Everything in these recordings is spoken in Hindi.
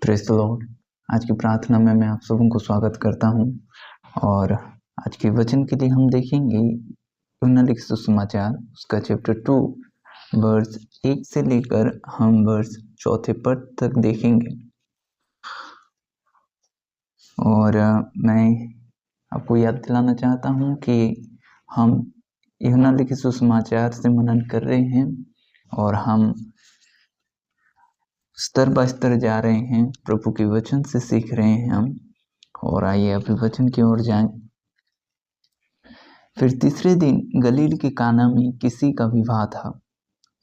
Praise the Lord. आज की प्रार्थना में मैं आप सबों को स्वागत करता हूँ और आज के वचन के लिए हम देखेंगे यूहन्ना लिखित सुसमाचार उसका चैप्टर 2 वर्स 1 से लेकर हम वर्स 4 पद तक देखेंगे। और मैं आपको याद दिलाना चाहता हूँ कि हम यूहन्ना लिखित सुसमाचार से मनन कर रहे हैं और हम स्तर बाय स्तर जा रहे हैं, प्रभु के वचन से सीख रहे हैं हम। और आइए अभी वचन की ओर जाएं। फिर तीसरे दिन गलील के काना में किसी का विवाह था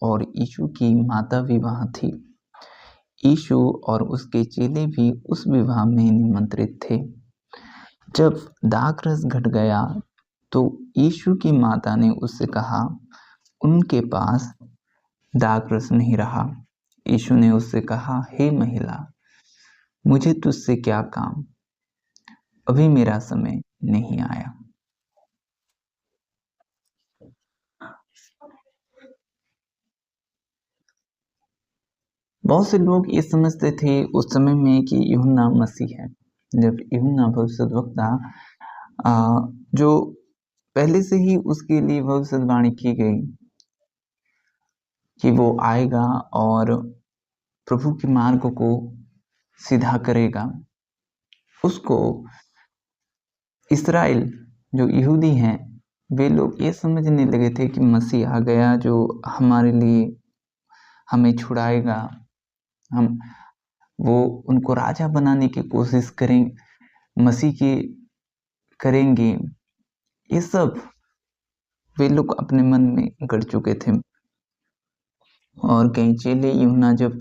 और यीशु की माता भी वहां थी। यीशु और उसके चेले भी उस विवाह में निमंत्रित थे। जब दाखरस घट गया तो यीशु की माता ने उससे कहा, उनके पास दाखरस नहीं रहा। यीशु ने उससे कहा, हे महिला, मुझे तुझसे क्या काम? अभी मेरा समय नहीं आया। बहुत से लोग ये समझते थे उस समय में कि यूहन्ना मसीह है। जब यूहन्ना भविष्यद्वक्ता जो पहले से ही उसके लिए भविष्यवाणी की गई कि वो आएगा और प्रभु के मार्ग को सीधा करेगा, उसको इस्राएल जो यहूदी हैं वे लोग ये समझने लगे थे कि मसीह आ गया जो हमारे लिए हमें छुड़ाएगा। हम वो उनको राजा बनाने की कोशिश मसीह की करेंगे। ये सब वे लोग अपने मन में गढ़ चुके थे। और कई चेले यूहन्ना जब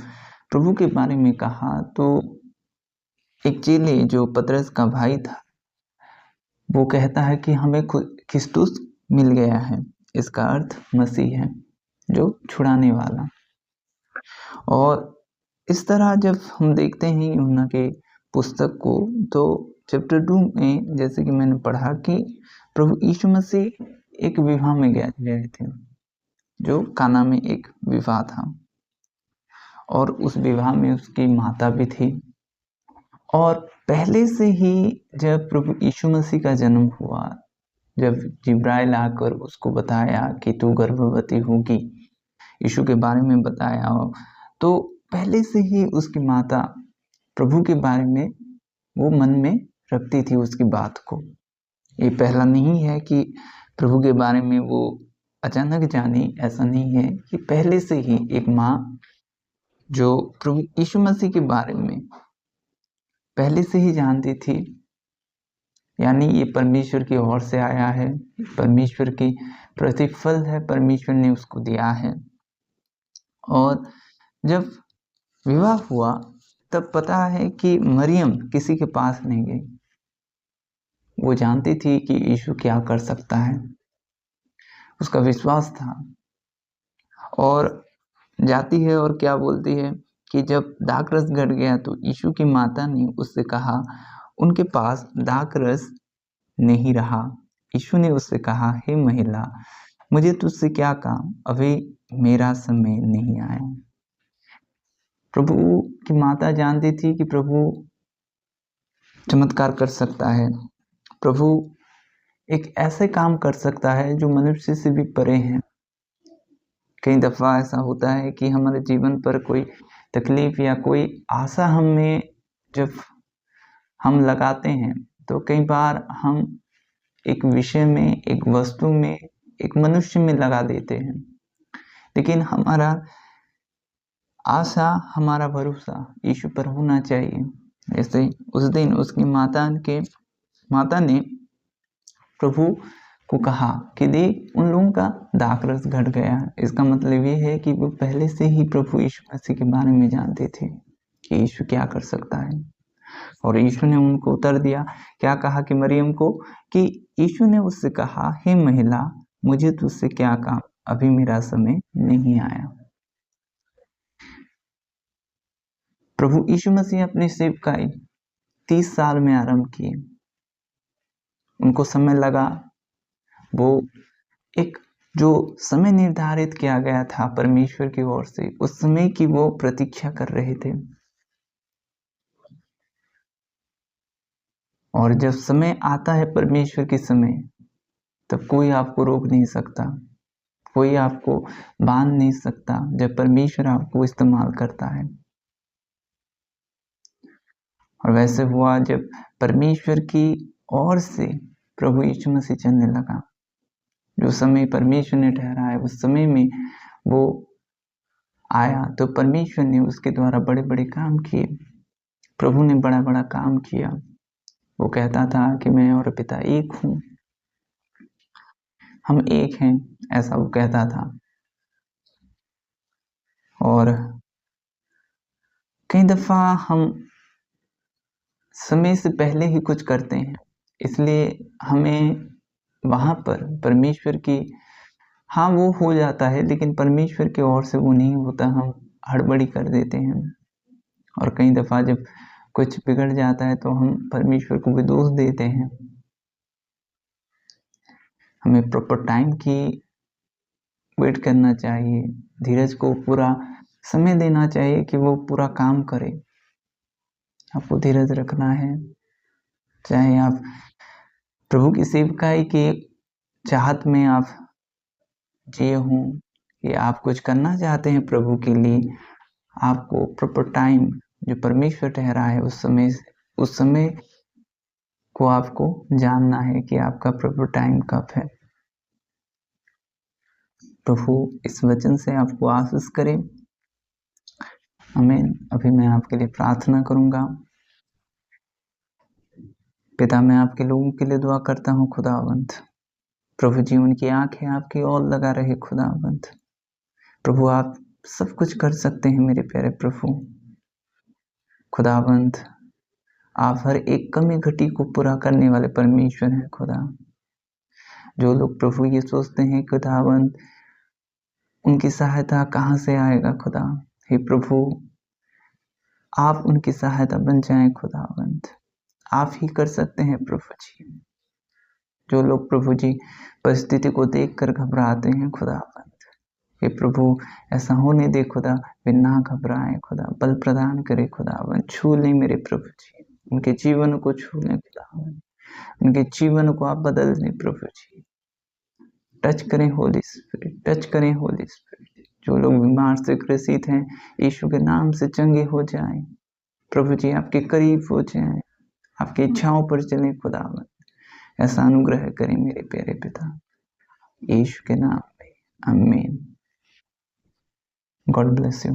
प्रभु के बारे में कहा तो एक चेले जो पतरस का भाई था वो कहता है कि हमें क्रिस्तुस मिल गया है। इसका अर्थ मसीह है जो छुड़ाने वाला। और इस तरह जब हम देखते हैं यूहन्ना के पुस्तक को तो चैप्टर 2 में जैसे कि मैंने पढ़ा कि प्रभु यीशु मसीह एक विवाह में गए थे, जो काना में एक विवाह था और उस विवाह में उसकी माता भी थी। और पहले से ही जब प्रभु यीशु मसीह का जन्म हुआ, जब जिब्राइल आकर उसको बताया कि तू गर्भवती होगी, यीशु के बारे में बताया, तो पहले से ही उसकी माता प्रभु के बारे में वो मन में रखती थी उसकी बात को। ये पहला नहीं है कि प्रभु के बारे में वो अचानक जानी, ऐसा नहीं है। कि पहले से ही एक माँ जो प्रभु यीशु मसीह के बारे में पहले से ही जानती थी, यानी ये परमेश्वर की ओर से आया है, परमेश्वर की प्रतिफल है, परमेश्वर ने उसको दिया है। और जब विवाह हुआ तब पता है कि मरियम किसी के पास नहीं गई। वो जानती थी कि यीशु क्या कर सकता है, उसका विश्वास था। और जाती है और क्या बोलती है कि जब दाखरस घट गया तो यीशु की माता ने उससे कहा, उनके पास दाखरस नहीं रहा। यीशु ने उससे कहा, हे महिला, मुझे तुझसे क्या काम? अभी मेरा समय नहीं आया। प्रभु की माता जानती थी कि प्रभु चमत्कार कर सकता है, प्रभु एक ऐसे काम कर सकता है जो मनुष्य से भी परे हैं। कई दफ़ा ऐसा होता है कि हमारे जीवन पर कोई तकलीफ या कोई आशा हमें जब हम लगाते हैं तो कई बार हम एक विषय में, एक वस्तु में, एक मनुष्य में लगा देते हैं। लेकिन हमारा आशा, हमारा भरोसा यीशु पर होना चाहिए। ऐसे उस दिन उसकी माता ने प्रभु को कहा कि देख, उन लोगों का दाखरस घट गया। इसका मतलब ये है कि वो पहले से ही प्रभु यीशु मसीह के बारे में जानते थे कि यीशु क्या कर सकता है। और यीशु ने उनको उत्तर दिया, क्या कहा कि मरियम को, कि यीशु ने उससे कहा, हे महिला, मुझे तुझसे क्या काम? अभी मेरा समय नहीं आया। प्रभु यीशु मसीह अपनी सेवकाई 30 साल में आरंभ किए। उनको समय लगा, वो एक जो समय निर्धारित किया गया था परमेश्वर की ओर से, उस समय की वो प्रतीक्षा कर रहे थे। और जब समय आता है परमेश्वर के समय, तब कोई आपको रोक नहीं सकता, कोई आपको बांध नहीं सकता जब परमेश्वर आपको इस्तेमाल करता है। और वैसे हुआ जब परमेश्वर की ओर से प्रभु यीशु मसीह चलने लगा। जो समय परमेश्वर ने ठहराया उस समय में वो आया, तो परमेश्वर ने उसके द्वारा बड़े बड़े काम किए। प्रभु ने बड़ा बड़ा काम किया। वो कहता था कि मैं और पिता एक हूँ, हम एक हैं, ऐसा वो कहता था। और कई दफा हम समय से पहले ही कुछ करते हैं, इसलिए हमें वहां पर परमेश्वर की, हाँ वो हो जाता है, लेकिन परमेश्वर की ओर से वो नहीं होता, हम हड़बड़ी कर देते हैं। और कई दफा जब कुछ बिगड़ जाता है तो हम परमेश्वर को भी दोष देते हैं। हमें प्रॉपर टाइम की वेट करना चाहिए, धीरज को पूरा समय देना चाहिए कि वो पूरा काम करे। आपको धीरज रखना है, चाहे आप प्रभु की सेवकाई के चाहत में आप जिए हों कि आप कुछ करना चाहते हैं प्रभु के लिए, आपको प्रॉपर टाइम जो परमेश्वर ठहरा है उस समय को आपको जानना है कि आपका प्रॉपर टाइम कब है। प्रभु इस वचन से आपको आशीष करे। आमीन। अभी मैं आपके लिए प्रार्थना करूंगा। पिता, मैं आपके लोगों के लिए दुआ करता हूँ खुदावंत। प्रभु जी, उनकी आंखें आपकी ओर लगा रहे खुदावंत। प्रभु, आप सब कुछ कर सकते हैं मेरे प्यारे प्रभु। खुदावंत, आप हर एक कमी घटी को पूरा करने वाले परमेश्वर हैं खुदा। जो लोग प्रभु ये सोचते हैं खुदावंत उनकी सहायता कहाँ से आएगा खुदा, हे प्रभु आप उनकी सहायता बन जाएं खुदावंत। आप ही कर सकते हैं प्रभु जी। जो लोग प्रभु जी परिस्थिति को देखकर घबराते हैं खुदावंत, हे प्रभु ऐसा होने दे खुदा, वे ना घबराएं खुदा, बल प्रदान करे खुदावंत। छू लें मेरे प्रभु जी, उनके जीवन को छू लें खुदावंत, उनके जीवन को आप बदल दें प्रभु जी। टच करें होली स्पिरिट, टच करें होली स्पिरिट। जो लोग बीमार से ग्रसित हैं, यीशु के नाम से चंगे हो जाएं प्रभु जी, आपके करीब हो जाएं, आपकी इच्छाओं पर चलें खुदावंत। ऐसा अनुग्रह करें मेरे प्यारे पिता, यीशु के नाम में, आमीन। God bless you.